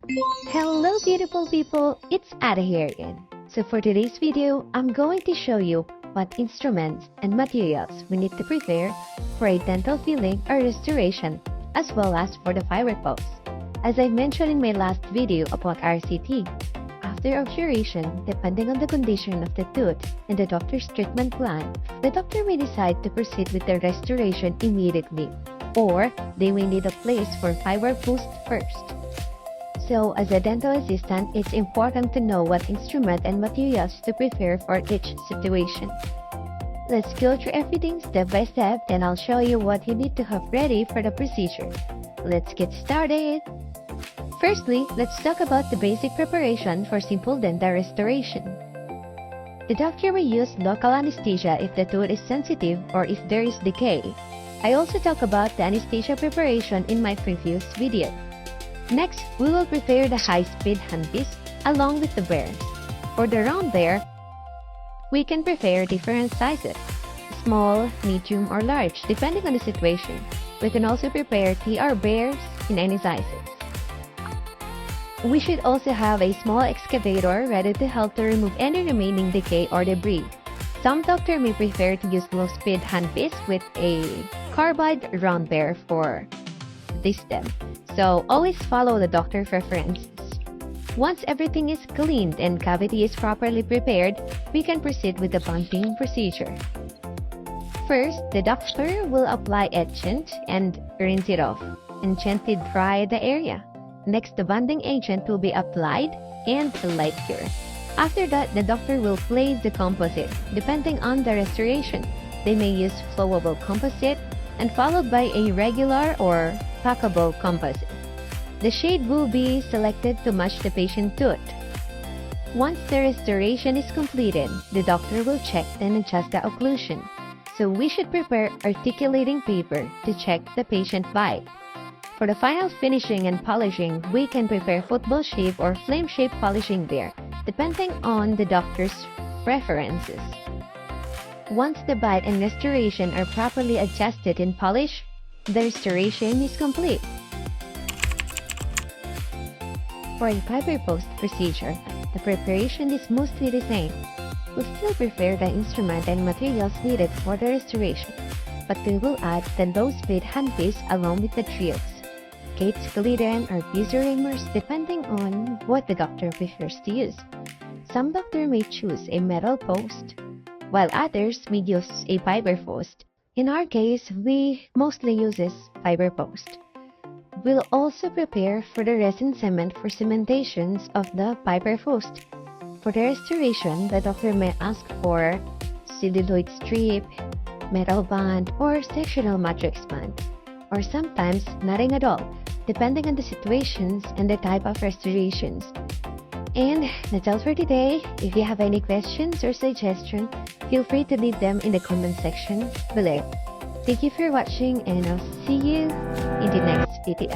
Hello beautiful people, it's Ada here again. So for today's video, I'm going to show you what instruments and materials we need to prepare for a dental filling or restoration, as well as for the fiber post. As I mentioned in my last video about RCT, after obturation, depending on the condition of the tooth and the doctor's treatment plan, the doctor may decide to proceed with the restoration immediately, or they may need a place for fiber post first. So, as a dental assistant, it's important to know what instrument and materials to prepare for each situation. Let's go through everything step by step, then I'll show you what you need to have ready for the procedure. Let's get started! Firstly, let's talk about the basic preparation for simple dental restoration. The doctor will use local anesthesia if the tooth is sensitive or if there is decay. I also talk about the anesthesia preparation in my previous video. Next, we will prepare the high-speed handpiece along with the burs. For the round burr, we can prepare different sizes, small, medium, or large, depending on the situation. We can also prepare TR burs in any sizes. We should also have a small excavator ready to help to remove any remaining decay or debris. Some doctors may prefer to use low-speed handpiece with a carbide round burr for this stem. So always follow the doctor's preferences. Once everything is cleaned and cavity is properly prepared, we can proceed with the bonding procedure. First, the doctor will apply etchant and rinse it off and gently dry the area. Next, the bonding agent will be applied and light cure. After that, the doctor will place the composite. Depending on the restoration, they may use flowable composite and followed by a regular or packable composite. The shade will be selected to match the patient tooth. Once the restoration is completed, the doctor will check and adjust the occlusion. So we should prepare articulating paper to check the patient bite. For the final finishing and polishing, we can prepare football shape or flame shape polishing there, depending on the doctor's preferences. Once the bite and restoration are properly adjusted and polished, the restoration is complete. For a fiber post procedure, the preparation is mostly the same. We'll still prepare the instrument and materials needed for the restoration, but we will add the low-speed handpiece along with the drills, gates, glitter, or piezo reamers depending on what the doctor prefers to use. Some doctors may choose a metal post, while others may use a fiber post. In our case, we mostly use fiber post. We'll also prepare for the resin cement for cementations of the fiber post. For the restoration, the doctor may ask for celluloid strip, metal band, or sectional matrix band, or sometimes nothing at all, depending on the situations and the type of restorations. And that's all for today. If you have any questions or suggestions, feel free to leave them in the comment section below. Thank you for watching and I'll see you in the next video.